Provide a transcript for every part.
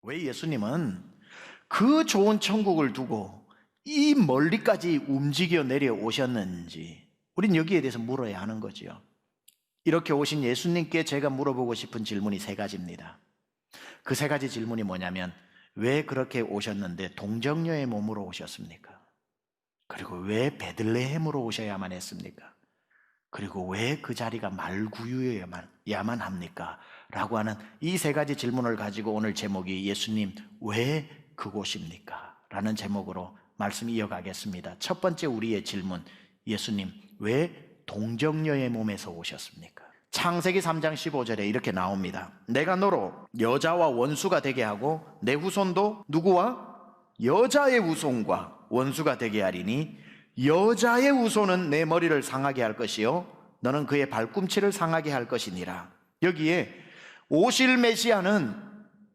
왜 예수님은 그 좋은 천국을 두고 이 멀리까지 움직여 내려오셨는지 우린 여기에 대해서 물어야 하는 거죠. 이렇게 오신 예수님께 제가 물어보고 싶은 질문이 세 가지입니다. 그 세 가지 질문이 뭐냐면, 왜 그렇게 오셨는데 동정녀의 몸으로 오셨습니까? 그리고 왜 베들레헴으로 오셔야만 했습니까? 그리고 왜 그 자리가 말구유여야만 합니까? 라고 하는 이 세 가지 질문을 가지고 오늘 제목이 예수님 왜 그곳입니까? 라는 제목으로 말씀 이어가겠습니다. 첫 번째 우리의 질문, 예수님 왜 동정녀의 몸에서 오셨습니까? 창세기 3장 15절에 이렇게 나옵니다. 내가 너로 여자와 원수가 되게 하고 내 후손도 누구와? 여자의 후손과 원수가 되게 하리니 여자의 후손은 내 머리를 상하게 할 것이요 너는 그의 발꿈치를 상하게 할 것이니라. 여기에 오실 메시아는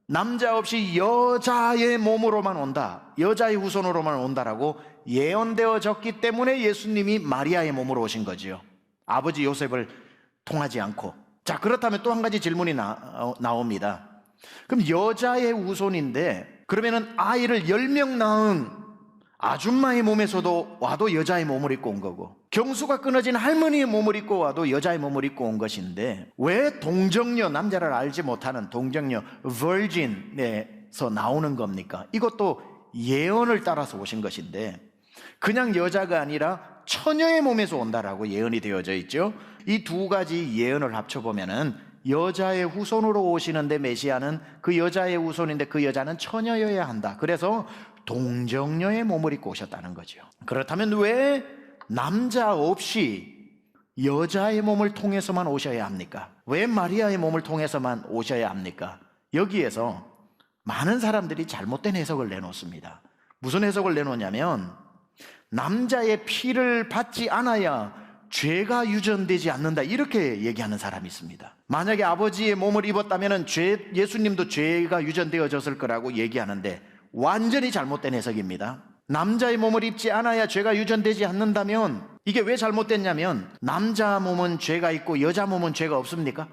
남자 없이 여자의 몸으로만 온다, 여자의 후손으로만 온다라고 예언되어졌기 때문에 예수님이 마리아의 몸으로 오신 거지요. 아버지 요셉을 통하지 않고. 자, 그렇다면 또 한 가지 질문이 나옵니다. 그럼 여자의 후손인데 그러면은 아이를 10명 낳은 아줌마의 몸에서도 와도 여자의 몸을 입고 온 거고, 경수가 끊어진 할머니의 몸을 입고 와도 여자의 몸을 입고 온 것인데 왜 동정녀, 남자를 알지 못하는 동정녀 virgin에서 나오는 겁니까? 이것도 예언을 따라서 오신 것인데 그냥 여자가 아니라 처녀의 몸에서 온다라고 예언이 되어져 있죠. 이 두 가지 예언을 합쳐보면은 여자의 후손으로 오시는데 메시아는 그 여자의 후손인데 그 여자는 처녀여야 한다. 그래서 동정녀의 몸을 입고 오셨다는 거죠. 그렇다면 왜 남자 없이 여자의 몸을 통해서만 오셔야 합니까? 왜 마리아의 몸을 통해서만 오셔야 합니까? 여기에서 많은 사람들이 잘못된 해석을 내놓습니다. 무슨 해석을 내놓냐면 남자의 피를 받지 않아야 죄가 유전되지 않는다, 이렇게 얘기하는 사람이 있습니다. 만약에 아버지의 몸을 입었다면 예수님도 죄가 유전되어졌을 거라고 얘기하는데 완전히 잘못된 해석입니다. 남자의 몸을 입지 않아야 죄가 유전되지 않는다면 이게 왜 잘못됐냐면 남자 몸은 죄가 있고 여자 몸은 죄가 없습니까?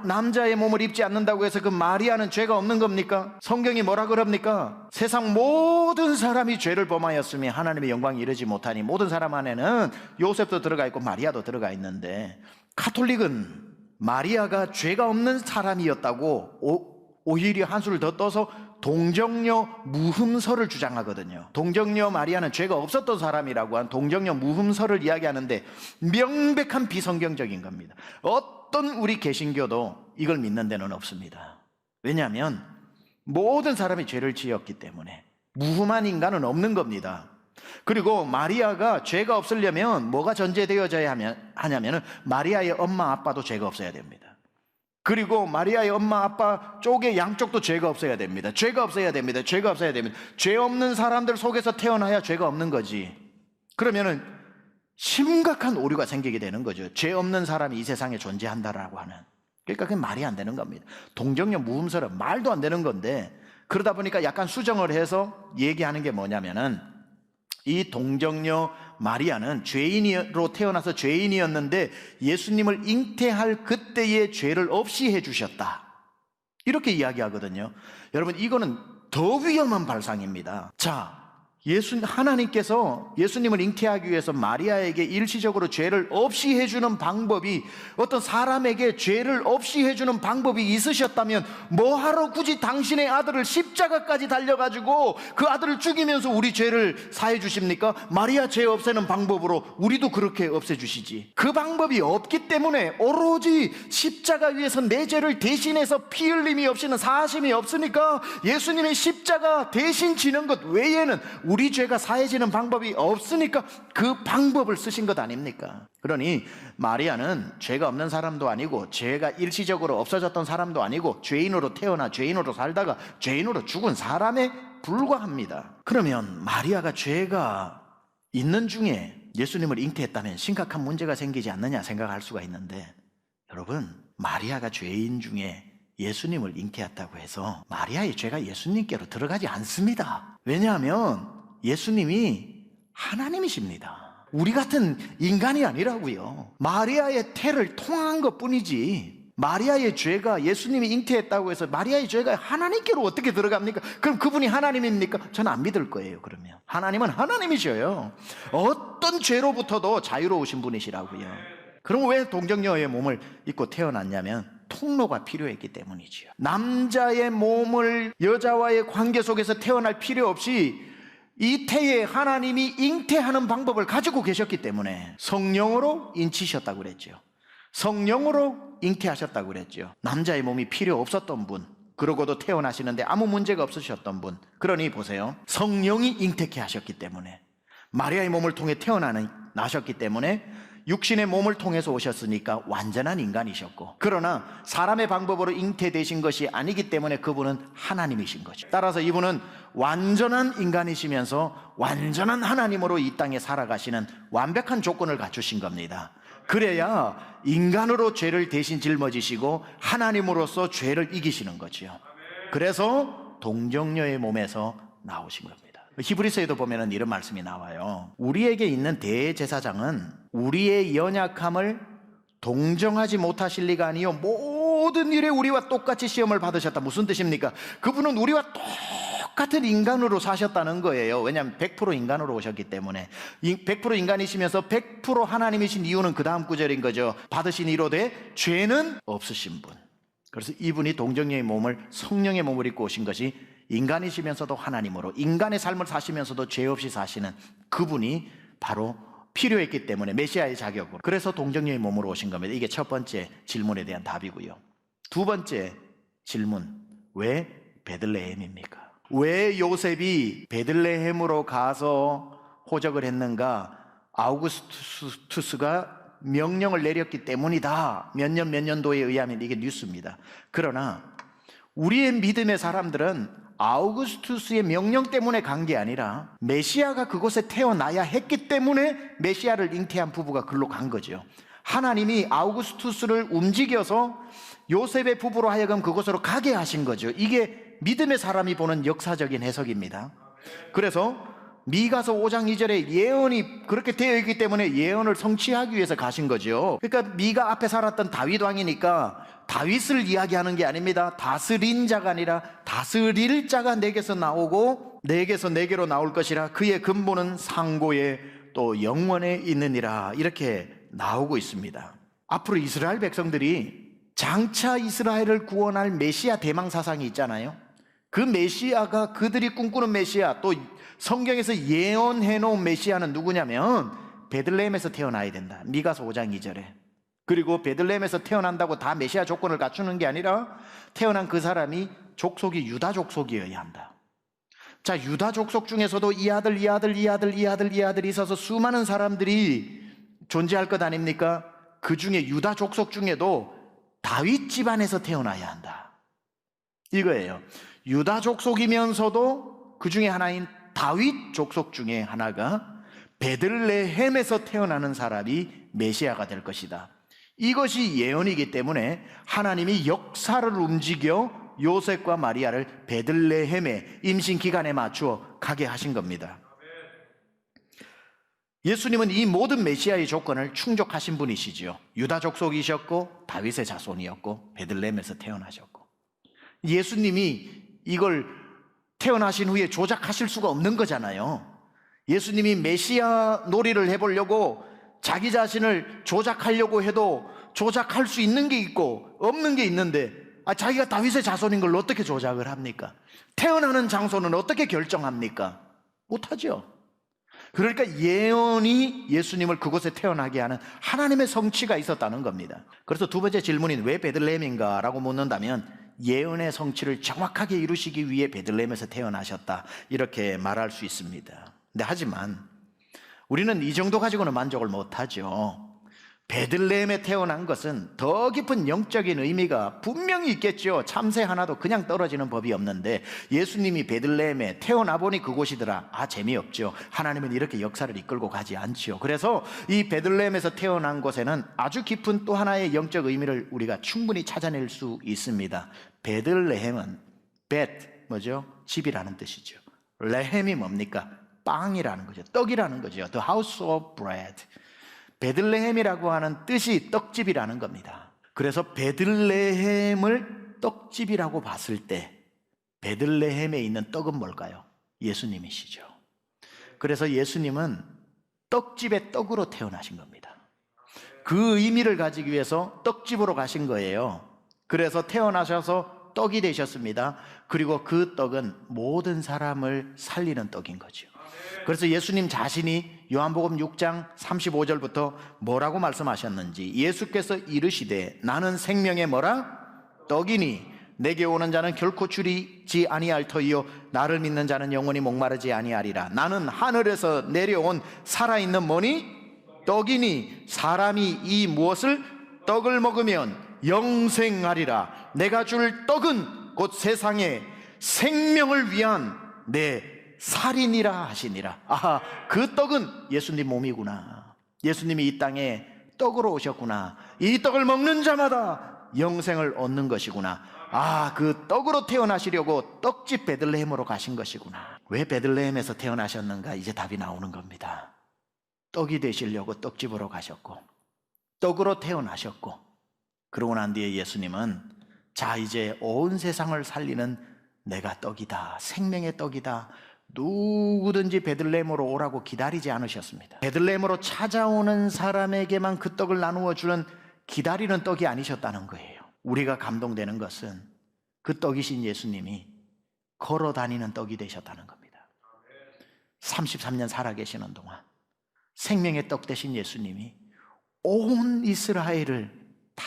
남자의 몸을 입지 않는다고 해서 그 마리아는 죄가 없는 겁니까? 성경이 뭐라 그럽니까? 세상 모든 사람이 죄를 범하였으며 하나님의 영광이 이르지 못하니 모든 사람 안에는 요셉도 들어가 있고 마리아도 들어가 있는데, 카톨릭은 마리아가 죄가 없는 사람이었다고 오히려 한수를 더 떠서 동정녀 무흠설을 주장하거든요. 동정녀 마리아는 죄가 없었던 사람이라고 한 동정녀 무흠설을 이야기하는데 명백한 비성경적인 겁니다. 어떤 우리 개신교도 이걸 믿는 데는 없습니다. 왜냐하면 모든 사람이 죄를 지었기 때문에 무흠한 인간은 없는 겁니다. 그리고 마리아가 죄가 없으려면 뭐가 전제되어져야 하냐면 마리아의 엄마 아빠도 죄가 없어야 됩니다. 그리고 마리아의 엄마 아빠 쪽에 양쪽도 죄가 없어야 됩니다. 죄가 없어야 됩니다. 죄가 없어야 됩니다. 죄 없는 사람들 속에서 태어나야 죄가 없는 거지. 그러면은 심각한 오류가 생기게 되는 거죠. 죄 없는 사람이 이 세상에 존재한다라고 하는. 그러니까 그게 말이 안 되는 겁니다. 동정녀 무흠설은 말도 안 되는 건데, 그러다 보니까 약간 수정을 해서 얘기하는 게 뭐냐면은 이 동정녀 마리아는 죄인으로 태어나서 죄인이었는데 예수님을 잉태할 그때의 죄를 없이 해주셨다, 이렇게 이야기하거든요. 여러분, 이거는 더 위험한 발상입니다. 자, 하나님께서 예수님을 잉태하기 위해서 마리아에게 일시적으로 죄를 없이 해주는 방법이, 어떤 사람에게 죄를 없이 해주는 방법이 있으셨다면 뭐하러 굳이 당신의 아들을 십자가까지 달려가지고 그 아들을 죽이면서 우리 죄를 사해 주십니까? 마리아 죄 없애는 방법으로 우리도 그렇게 없애주시지. 그 방법이 없기 때문에 오로지 십자가 위에서 내 죄를 대신해서 피 흘림이 없이는 사하심이 없으니까 예수님의 십자가 대신 지는 것 외에는 우리 죄가 사해지는 방법이 없으니까 그 방법을 쓰신 것 아닙니까? 그러니 마리아는 죄가 없는 사람도 아니고 죄가 일시적으로 없어졌던 사람도 아니고 죄인으로 태어나 죄인으로 살다가 죄인으로 죽은 사람에 불과합니다. 그러면 마리아가 죄가 있는 중에 예수님을 잉태했다면 심각한 문제가 생기지 않느냐 생각할 수가 있는데, 여러분, 마리아가 죄인 중에 예수님을 잉태했다고 해서 마리아의 죄가 예수님께로 들어가지 않습니다. 왜냐하면 예수님이 하나님이십니다. 우리 같은 인간이 아니라고요. 마리아의 태를 통한 것 뿐이지 마리아의 죄가, 예수님이 잉태했다고 해서 마리아의 죄가 하나님께로 어떻게 들어갑니까? 그럼 그분이 하나님입니까? 저는 안 믿을 거예요. 그러면 하나님은 하나님이셔요. 어떤 죄로부터도 자유로우신 분이시라고요. 그럼 왜 동정녀의 몸을 입고 태어났냐면 통로가 필요했기 때문이지요. 남자의 몸을 여자와의 관계 속에서 태어날 필요 없이 이 태에 하나님이 잉태하는 방법을 가지고 계셨기 때문에 성령으로 인치셨다고 그랬죠. 성령으로 잉태하셨다고 그랬죠. 남자의 몸이 필요 없었던 분, 그러고도 태어나시는데 아무 문제가 없으셨던 분. 그러니 보세요, 성령이 잉태케 하셨기 때문에, 마리아의 몸을 통해 나셨기 때문에 육신의 몸을 통해서 오셨으니까 완전한 인간이셨고, 그러나 사람의 방법으로 잉태되신 것이 아니기 때문에 그분은 하나님이신 거죠. 따라서 이분은 완전한 인간이시면서 완전한 하나님으로 이 땅에 살아가시는 완벽한 조건을 갖추신 겁니다. 그래야 인간으로 죄를 대신 짊어지시고 하나님으로서 죄를 이기시는 거죠. 그래서 동정녀의 몸에서 나오신 겁니다. 히브리서에도 보면 이런 말씀이 나와요. 우리에게 있는 대제사장은 우리의 연약함을 동정하지 못하실 리가 아니요 모든 일에 우리와 똑같이 시험을 받으셨다. 무슨 뜻입니까? 그분은 우리와 똑같은 인간으로 사셨다는 거예요. 왜냐하면 100% 인간으로 오셨기 때문에. 100% 인간이시면서 100% 하나님이신 이유는 그 다음 구절인 거죠. 받으신 이로되 죄는 없으신 분. 그래서 이분이 동정녀의 몸을, 성령의 몸을 입고 오신 것이 인간이시면서도 하나님으로 인간의 삶을 사시면서도 죄 없이 사시는 그분이 바로 필요했기 때문에 메시아의 자격으로, 그래서 동정녀의 몸으로 오신 겁니다. 이게 첫 번째 질문에 대한 답이고요. 두 번째 질문, 왜 베들레헴입니까? 왜 요셉이 베들레헴으로 가서 호적을 했는가? 아우구스투스가 명령을 내렸기 때문이다. 몇 년도에 의하면 이게 뉴스입니다. 그러나 우리의 믿음의 사람들은 아우구스투스의 명령 때문에 간 게 아니라 메시아가 그곳에 태어나야 했기 때문에 메시아를 잉태한 부부가 글로 간 거죠. 하나님이 아우구스투스를 움직여서 요셉의 부부로 하여금 그곳으로 가게 하신 거죠. 이게 믿음의 사람이 보는 역사적인 해석입니다. 그래서 미가서 5장 2절에 예언이 그렇게 되어 있기 때문에 예언을 성취하기 위해서 가신 거죠. 그러니까 미가 앞에 살았던 다윗 왕이니까 다윗을 이야기하는 게 아닙니다. 다스린 자가 아니라 다스릴 자가 내게서 나오고 내게서 내게로 나올 것이라, 그의 근본은 상고에 또 영원에 있느니라, 이렇게 나오고 있습니다. 앞으로 이스라엘 백성들이 장차 이스라엘을 구원할 메시아 대망 사상이 있잖아요. 그 메시아가, 그들이 꿈꾸는 메시아, 또 성경에서 예언해 놓은 메시아는 누구냐면 베들레헴에서 태어나야 된다. 미가서 5장 2절에. 그리고 베들레헴에서 태어난다고 다 메시아 조건을 갖추는 게 아니라 태어난 그 사람이 족속이 유다 족속이어야 한다. 자, 유다 족속 중에서도 이 아들이 있어서 수많은 사람들이 존재할 것 아닙니까? 그 중에 유다 족속 중에도 다윗 집안에서 태어나야 한다. 이거예요. 유다 족속이면서도 그 중에 하나인 다윗 족속 중에 하나가 베들레헴에서 태어나는 사람이 메시아가 될 것이다. 이것이 예언이기 때문에 하나님이 역사를 움직여 요셉과 마리아를 베들레헴의 임신 기간에 맞추어 가게 하신 겁니다. 예수님은 이 모든 메시아의 조건을 충족하신 분이시죠. 유다 족속이셨고 다윗의 자손이었고 베들레헴에서 태어나셨고, 예수님이 이걸 태어나신 후에 조작하실 수가 없는 거잖아요. 예수님이 메시아 놀이를 해보려고 자기 자신을 조작하려고 해도 조작할 수 있는 게 있고 없는 게 있는데, 자기가 다윗의 자손인 걸 어떻게 조작을 합니까? 태어나는 장소는 어떻게 결정합니까? 못하죠. 그러니까 예언이 예수님을 그곳에 태어나게 하는 하나님의 성취가 있었다는 겁니다. 그래서 두 번째 질문인 왜 베들레헴인가 라고 묻는다면, 예언의 성취를 정확하게 이루시기 위해 베들레헴에서 태어나셨다, 이렇게 말할 수 있습니다. 근데 하지만 우리는 이 정도 가지고는 만족을 못하죠. 베들레헴에 태어난 것은 더 깊은 영적인 의미가 분명히 있겠죠. 참새 하나도 그냥 떨어지는 법이 없는데 예수님이 베들레헴에 태어나 보니 그곳이더라. 재미없죠. 하나님은 이렇게 역사를 이끌고 가지 않지요. 그래서 이 베들레헴에서 태어난 곳에는 아주 깊은 또 하나의 영적 의미를 우리가 충분히 찾아낼 수 있습니다. 베들레헴은 뭐죠? 집이라는 뜻이죠. 레헴이 뭡니까? 빵이라는 거죠. 떡이라는 거죠. The house of bread. 베들레헴이라고 하는 뜻이 떡집이라는 겁니다. 그래서 베들레헴을 떡집이라고 봤을 때 베들레헴에 있는 떡은 뭘까요? 예수님이시죠. 그래서 예수님은 떡집의 떡으로 태어나신 겁니다. 그 의미를 가지기 위해서 떡집으로 가신 거예요. 그래서 태어나셔서 떡이 되셨습니다. 그리고 그 떡은 모든 사람을 살리는 떡인 거죠. 그래서 예수님 자신이 요한복음 6장 35절부터 뭐라고 말씀하셨는지, 예수께서 이르시되 나는 생명의 뭐라? 떡이니 내게 오는 자는 결코 줄이지 아니할 터이요 나를 믿는 자는 영원히 목마르지 아니하리라. 나는 하늘에서 내려온 살아있는 뭐니? 떡이니 사람이 이 무엇을? 떡을 먹으면 영생하리라. 내가 줄 떡은 곧 세상에 생명을 위한 내 살이니라 하시니라. 아하, 그 떡은 예수님 몸이구나. 예수님이 이 땅에 떡으로 오셨구나. 이 떡을 먹는 자마다 영생을 얻는 것이구나. 아, 그 떡으로 태어나시려고 떡집 베들레헴으로 가신 것이구나. 왜 베들레헴에서 태어나셨는가? 이제 답이 나오는 겁니다. 떡이 되시려고 떡집으로 가셨고 떡으로 태어나셨고, 그러고 난 뒤에 예수님은 자, 이제 온 세상을 살리는 내가 떡이다, 생명의 떡이다, 누구든지 베들레헴으로 오라고 기다리지 않으셨습니다. 베들레헴으로 찾아오는 사람에게만 그 떡을 나누어 주는 기다리는 떡이 아니셨다는 거예요. 우리가 감동되는 것은 그 떡이신 예수님이 걸어 다니는 떡이 되셨다는 겁니다. 33년 살아계시는 동안 생명의 떡 되신 예수님이 온 이스라엘을 다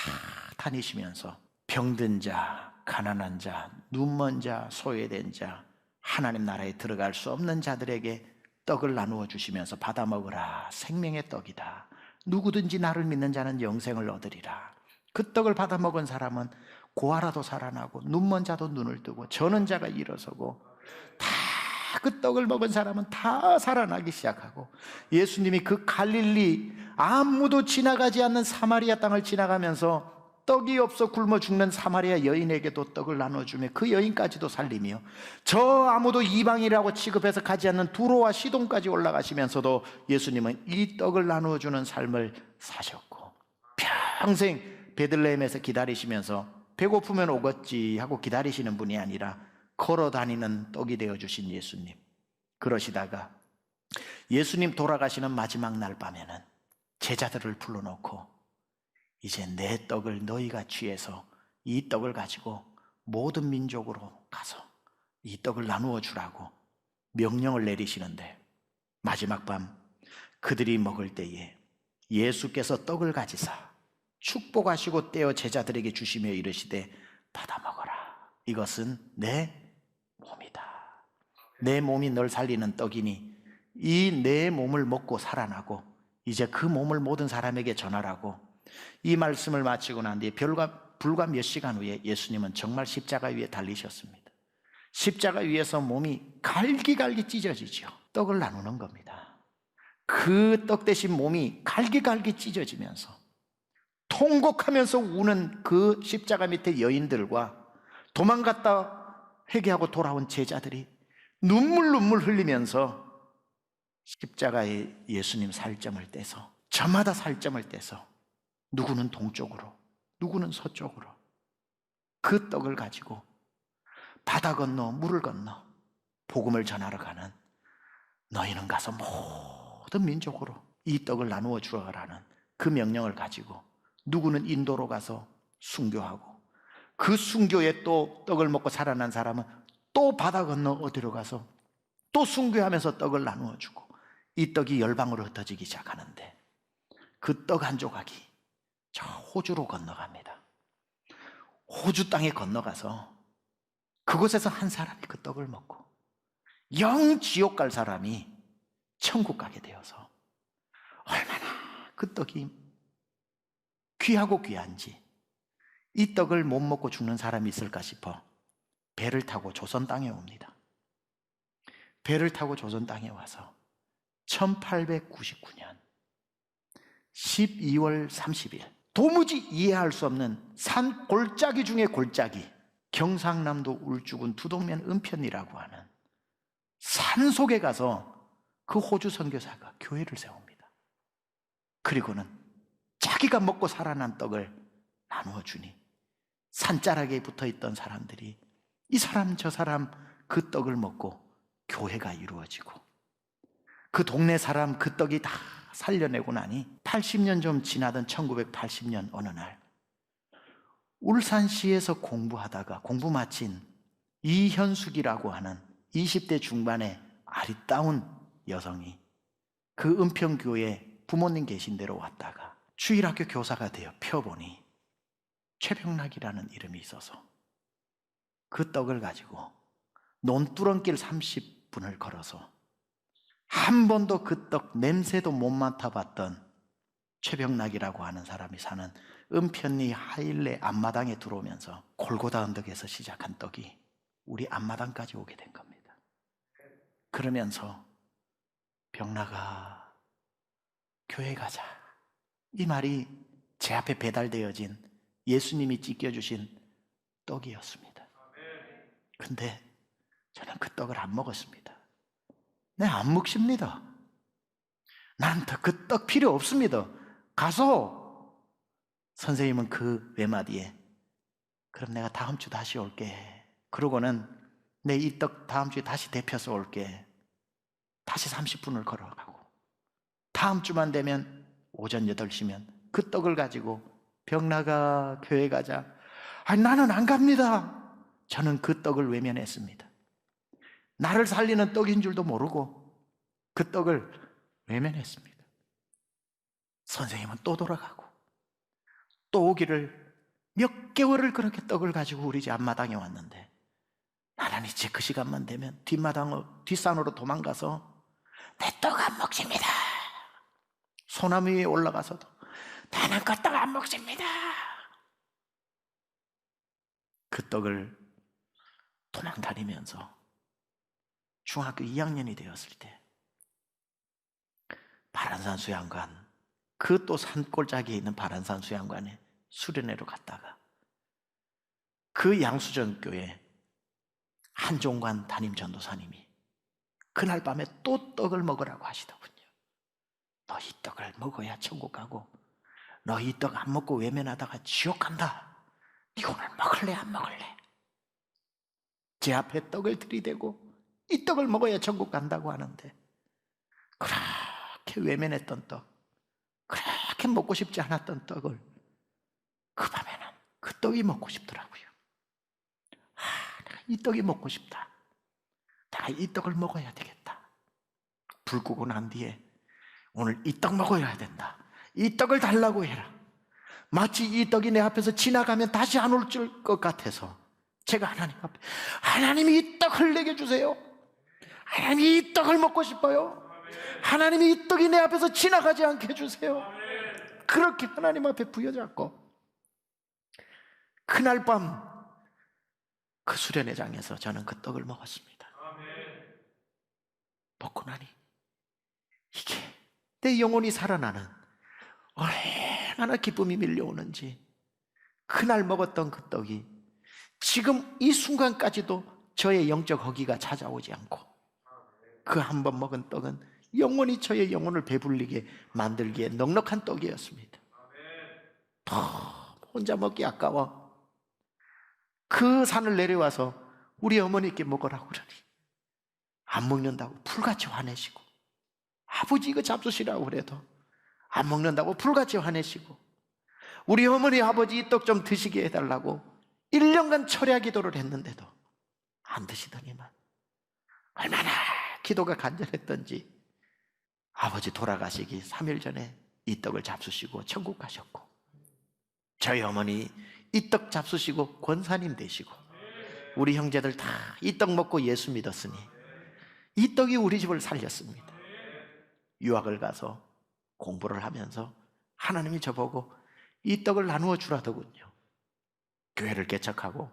다니시면서 병든 자, 가난한 자, 눈먼 자, 소외된 자, 하나님 나라에 들어갈 수 없는 자들에게 떡을 나누어 주시면서 받아 먹으라, 생명의 떡이다, 누구든지 나를 믿는 자는 영생을 얻으리라. 그 떡을 받아 먹은 사람은 고아라도 살아나고 눈먼 자도 눈을 뜨고 저는 자가 일어서고, 다 그 떡을 먹은 사람은 다 살아나기 시작하고, 예수님이 그 갈릴리 아무도 지나가지 않는 사마리아 땅을 지나가면서 떡이 없어 굶어 죽는 사마리아 여인에게도 떡을 나눠주며 그 여인까지도 살리며, 저 아무도 이방이라고 취급해서 가지 않는 두로와 시돈까지 올라가시면서도 예수님은 이 떡을 나누어주는 삶을 사셨고, 평생 베들레헴에서 기다리시면서 배고프면 오겠지 하고 기다리시는 분이 아니라 걸어다니는 떡이 되어주신 예수님. 그러시다가 예수님 돌아가시는 마지막 날 밤에는 제자들을 불러놓고 이제 내 떡을 너희가 취해서 이 떡을 가지고 모든 민족으로 가서 이 떡을 나누어 주라고 명령을 내리시는데, 마지막 밤 그들이 먹을 때에 예수께서 떡을 가지사 축복하시고 떼어 제자들에게 주시며 이르시되 받아 먹어라. 이것은 내 몸이다. 내 몸이 널 살리는 떡이니 이 내 몸을 먹고 살아나고 이제 그 몸을 모든 사람에게 전하라고. 이 말씀을 마치고 난 뒤에 불과 몇 시간 후에 예수님은 정말 십자가 위에 달리셨습니다. 십자가 위에서 몸이 갈기갈기 찢어지죠. 떡을 나누는 겁니다. 그 떡 대신 몸이 갈기갈기 찢어지면서 통곡하면서 우는 그 십자가 밑에 여인들과 도망갔다 회개하고 돌아온 제자들이 눈물 흘리면서 십자가에 예수님 살점을 떼서, 저마다 살점을 떼서 누구는 동쪽으로 누구는 서쪽으로 그 떡을 가지고 바다 건너 물을 건너 복음을 전하러 가는, 너희는 가서 모든 민족으로 이 떡을 나누어 주어라는 그 명령을 가지고 누구는 인도로 가서 순교하고, 그 순교에 또 떡을 먹고 살아난 사람은 또 바다 건너 어디로 가서 또 순교하면서 떡을 나누어 주고, 이 떡이 열방으로 흩어지기 시작하는데 그 떡 한 조각이 저 호주로 건너갑니다. 호주 땅에 건너가서 그곳에서 한 사람이 그 떡을 먹고 영 지옥 갈 사람이 천국 가게 되어서 얼마나 그 떡이 귀하고 귀한지, 이 떡을 못 먹고 죽는 사람이 있을까 싶어 배를 타고 조선 땅에 옵니다. 배를 타고 조선 땅에 와서 1899년 12월 30일 도무지 이해할 수 없는 산 골짜기 중에 골짜기, 경상남도 울주군 두동면 은편이라고 하는 산 속에 가서 그 호주 선교사가 교회를 세웁니다. 그리고는 자기가 먹고 살아난 떡을 나누어 주니 산자락에 붙어있던 사람들이 이 사람 저 사람 그 떡을 먹고 교회가 이루어지고, 그 동네 사람 그 떡이 다 살려내고 나니 80년 좀 지나던 1980년 어느 날 울산시에서 공부 마친 이현숙이라고 하는 20대 중반의 아리따운 여성이 그 은평교회 부모님 계신 데로 왔다가 주일학교 교사가 되어 펴보니 최병락이라는 이름이 있어서 그 떡을 가지고 논두렁길 30분을 걸어서 한 번도 그 떡 냄새도 못 맡아봤던 최병락이라고 하는 사람이 사는 은편리 하일레 앞마당에 들어오면서 골고다 언덕에서 시작한 떡이 우리 앞마당까지 오게 된 겁니다. 그러면서 병락아 교회 가자, 이 말이 제 앞에 배달되어진 예수님이 찢겨주신 떡이었습니다. 근데 저는 그 떡을 안 먹었습니다. 네, 안 먹습니다. 난 그 떡 필요 없습니다. 가서. 선생님은 그 외마디에 그럼 내가 다음 주 다시 올게. 그러고는 내 이 떡 다음 주에 다시 데펴서 올게. 다시 30분을 걸어가고 다음 주만 되면 오전 8시면 그 떡을 가지고 병나가 교회 가자. 아니 나는 안 갑니다. 저는 그 떡을 외면했습니다. 나를 살리는 떡인 줄도 모르고 그 떡을 외면했습니다. 선생님은 또 돌아가고 또 오기를 몇 개월을 그렇게 떡을 가지고 우리 집 앞마당에 왔는데 나란히 이제 그 시간만 되면 뒷산으로 도망가서 내 떡 안 먹습니다. 소나무 위에 올라가서도 나는 그 떡 안 먹습니다. 그 떡을 도망다니면서 중학교 2학년이 되었을 때 바란산 수양관, 그 또 산골짜기에 있는 바란산 수양관에 수련회로 갔다가 그 양수전 교회 한종관 담임 전도사님이 그날 밤에 또 떡을 먹으라고 하시더군요. 너 이 떡을 먹어야 천국 가고 너 이 떡 안 먹고 외면하다가 지옥 간다. 네 오늘 먹을래 안 먹을래? 제 앞에 떡을 들이대고 이 떡을 먹어야 천국 간다고 하는데 그렇게 외면했던 떡, 그렇게 먹고 싶지 않았던 떡을 그 밤에는 그 떡이 먹고 싶더라고요. 내가 이 떡이 먹고 싶다. 내가 이 떡을 먹어야 되겠다. 불 끄고 난 뒤에 오늘 이 떡 먹어야 된다. 이 떡을 달라고 해라. 마치 이 떡이 내 앞에서 지나가면 다시 안 올 것 같아서 제가 하나님 앞에 하나님이 이 떡을 내게 주세요. 하나님이 이 떡을 먹고 싶어요. 하나님이 이 떡이 내 앞에서 지나가지 않게 해주세요. 그렇게 하나님 앞에 부여잡고 그날 밤 그 수련회장에서 저는 그 떡을 먹었습니다. 먹고 나니 이게 내 영혼이 살아나는 얼마나 기쁨이 밀려오는지, 그날 먹었던 그 떡이 지금 이 순간까지도 저의 영적 허기가 찾아오지 않고 그 한 번 먹은 떡은 영원히 저의 영혼을 배불리게 만들기에 넉넉한 떡이었습니다. 혼자 먹기 아까워 그 산을 내려와서 우리 어머니께 먹으라고 그러니 안 먹는다고 불같이 화내시고, 아버지 이거 잡수시라고 그래도 안 먹는다고 불같이 화내시고, 우리 어머니 아버지 이 떡 좀 드시게 해달라고 1년간 철야 기도를 했는데도 안 드시더니만 얼마나 기도가 간절했던지 아버지 돌아가시기 3일 전에 이 떡을 잡수시고 천국 가셨고, 저희 어머니 이 떡 잡수시고 권사님 되시고, 우리 형제들 다 이 떡 먹고 예수 믿었으니 이 떡이 우리 집을 살렸습니다. 유학을 가서 공부를 하면서 하나님이 저보고 이 떡을 나누어 주라더군요. 교회를 개척하고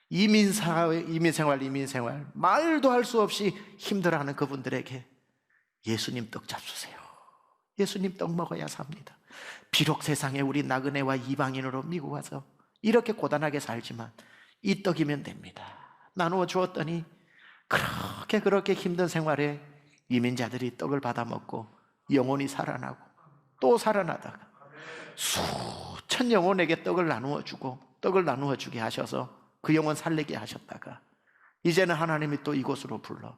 이민생활 말도 할 수 없이 힘들어하는 그분들에게 예수님 떡 잡수세요. 예수님 떡 먹어야 삽니다. 비록 세상에 우리 나그네와 이방인으로 미국 와서 이렇게 고단하게 살지만 이 떡이면 됩니다. 나누어 주었더니 그렇게 힘든 생활에 이민자들이 떡을 받아 먹고 영혼이 살아나고 또 살아나다가 수천 영혼에게 떡을 나누어 주고 떡을 나누어 주게 하셔서 그 영혼 살리게 하셨다가 이제는 하나님이 또 이곳으로 불러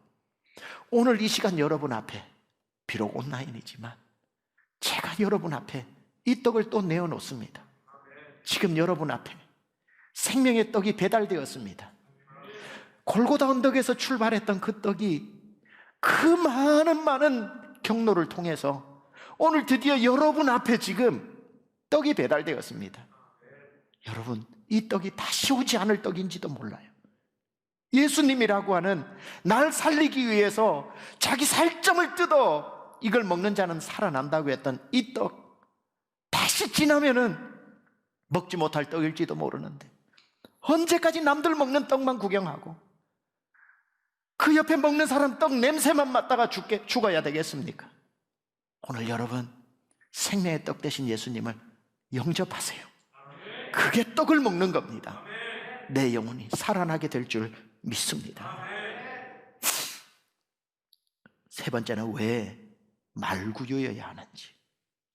오늘 이 시간 여러분 앞에 비록 온라인이지만 제가 여러분 앞에 이 떡을 또 내어놓습니다. 지금 여러분 앞에 생명의 떡이 배달되었습니다. 골고다 언덕에서 출발했던 그 떡이 그 많은 경로를 통해서 오늘 드디어 여러분 앞에 지금 떡이 배달되었습니다. 여러분, 이 떡이 다시 오지 않을 떡인지도 몰라요. 예수님이라고 하는 날 살리기 위해서 자기 살점을 뜯어 이걸 먹는 자는 살아난다고 했던 이 떡, 다시 지나면은 먹지 못할 떡일지도 모르는데 언제까지 남들 먹는 떡만 구경하고 그 옆에 먹는 사람 떡 냄새만 맡다가 죽어야 되겠습니까? 오늘 여러분 생명의 떡 대신 예수님을 영접하세요. 그게 떡을 먹는 겁니다. 내 영혼이 살아나게 될 줄 믿습니다. 세 번째는 왜 말구유여야 하는지.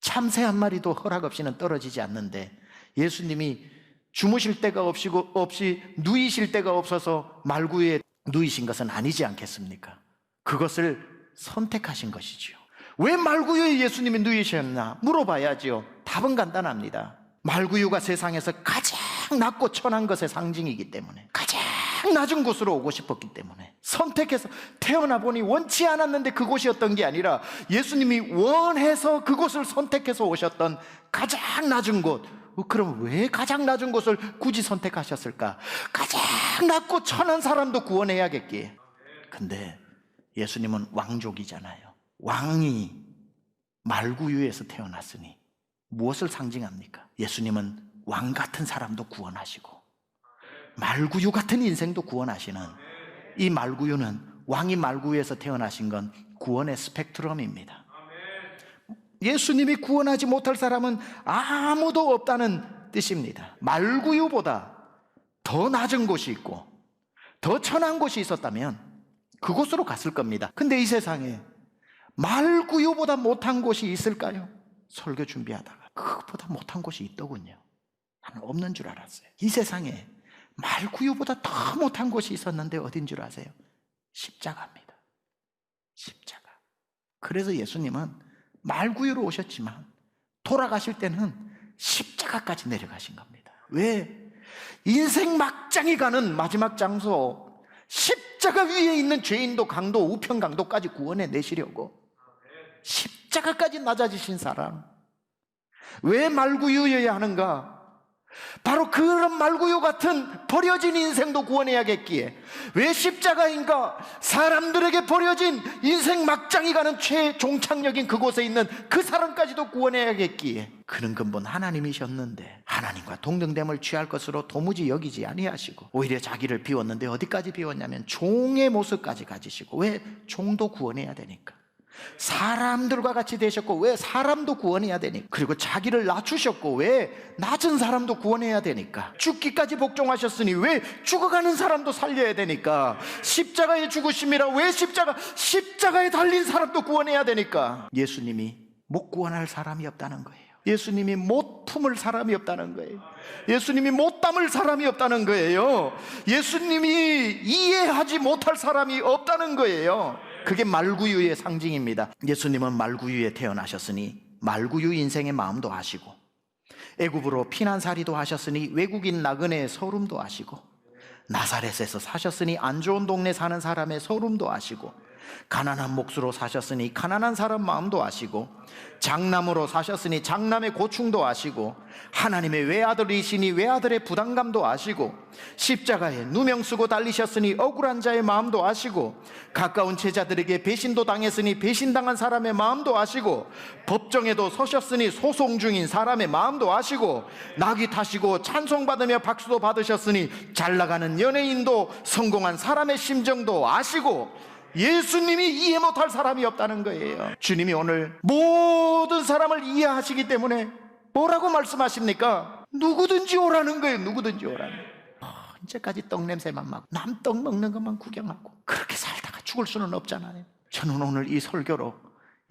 참새 한 마리도 허락 없이는 떨어지지 않는데 예수님이 주무실 데가 없이 누이실 데가 없어서 말구유에 누이신 것은 아니지 않겠습니까? 그것을 선택하신 것이지요. 왜 말구유에 예수님이 누이셨나 물어봐야지요. 답은 간단합니다. 말구유가 세상에서 가장 낮고 천한 것의 상징이기 때문에, 가장 낮은 곳으로 오고 싶었기 때문에 선택해서 태어나 보니 원치 않았는데 그곳이었던 게 아니라 예수님이 원해서 그곳을 선택해서 오셨던 가장 낮은 곳. 그럼 왜 가장 낮은 곳을 굳이 선택하셨을까? 가장 낮고 천한 사람도 구원해야겠기에. 근데 예수님은 왕족이잖아요. 왕이 말구유에서 태어났으니 무엇을 상징합니까? 예수님은 왕 같은 사람도 구원하시고 말구유 같은 인생도 구원하시는, 이 말구유는 왕이 말구유에서 태어나신 건 구원의 스펙트럼입니다. 예수님이 구원하지 못할 사람은 아무도 없다는 뜻입니다. 말구유보다 더 낮은 곳이 있고 더 천한 곳이 있었다면 그곳으로 갔을 겁니다. 근데 이 세상에 말구유보다 못한 곳이 있을까요? 설교 준비하다가 그것보다 못한 곳이 있더군요. 나는 없는 줄 알았어요. 이 세상에 말구유보다 더 못한 곳이 있었는데 어딘 줄 아세요? 십자가입니다. 십자가. 그래서 예수님은 말구유로 오셨지만 돌아가실 때는 십자가까지 내려가신 겁니다. 왜? 인생 막장이 가는 마지막 장소, 십자가 위에 있는 죄인도 강도, 우편 강도까지 구원해 내시려고 십자가까지 낮아지신 사람. 왜 말구유여야 하는가? 바로 그런 말구유 같은 버려진 인생도 구원해야겠기에. 왜 십자가인가? 사람들에게 버려진 인생 막장이 가는 최종착역인 그곳에 있는 그 사람까지도 구원해야겠기에. 그는 근본 하나님이셨는데 하나님과 동등됨을 취할 것으로 도무지 여기지 아니하시고 오히려 자기를 비웠는데 어디까지 비웠냐면 종의 모습까지 가지시고. 왜? 종도 구원해야 되니까. 사람들과 같이 되셨고 왜? 사람도 구원해야 되니까. 그리고 자기를 낮추셨고 왜? 낮은 사람도 구원해야 되니까. 죽기까지 복종하셨으니 왜? 죽어가는 사람도 살려야 되니까. 십자가의 죽으심이라. 왜? 십자가에 달린 사람도 구원해야 되니까. 예수님이 못 구원할 사람이 없다는 거예요. 예수님이 못 품을 사람이 없다는 거예요. 예수님이 못 담을 사람이 없다는 거예요. 예수님이 이해하지 못할 사람이 없다는 거예요. 그게 말구유의 상징입니다. 예수님은 말구유에 태어나셨으니 말구유 인생의 마음도 아시고, 애굽으로 피난살이도 하셨으니 외국인 나그네의 서름도 아시고, 나사렛에서 사셨으니 안 좋은 동네 사는 사람의 서름도 아시고, 가난한 몫으로 사셨으니 가난한 사람 마음도 아시고, 장남으로 사셨으니 장남의 고충도 아시고, 하나님의 외아들이시니 외아들의 부담감도 아시고, 십자가에 누명 쓰고 달리셨으니 억울한 자의 마음도 아시고, 가까운 제자들에게 배신도 당했으니 배신당한 사람의 마음도 아시고, 법정에도 서셨으니 소송 중인 사람의 마음도 아시고, 낙이 타시고 찬송받으며 박수도 받으셨으니 잘나가는 연예인도 성공한 사람의 심정도 아시고, 예수님이 이해 못할 사람이 없다는 거예요. 주님이 오늘 모든 사람을 이해하시기 때문에 뭐라고 말씀하십니까? 누구든지 오라는 거예요. 누구든지 오라는 거예요. 언제까지 떡 냄새만 맡고 남 떡 먹는 것만 구경하고 그렇게 살다가 죽을 수는 없잖아요. 저는 오늘 이 설교로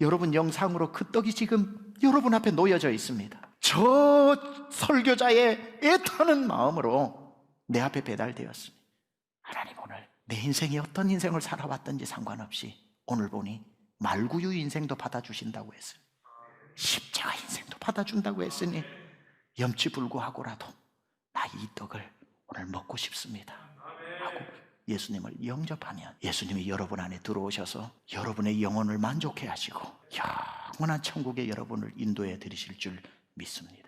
여러분 영상으로 그 떡이 지금 여러분 앞에 놓여져 있습니다. 저 설교자의 애타는 마음으로 내 앞에 배달되었으니 하나님, 오늘 내 인생이 어떤 인생을 살아왔든지 상관없이 오늘 보니 말구유 인생도 받아주신다고 했으니, 십자가 인생도 받아준다고 했으니 염치불구하고라도 나 이 떡을 오늘 먹고 싶습니다 하고 예수님을 영접하면 예수님이 여러분 안에 들어오셔서 여러분의 영혼을 만족해 하시고 영원한 천국에 여러분을 인도해 드리실 줄 믿습니다.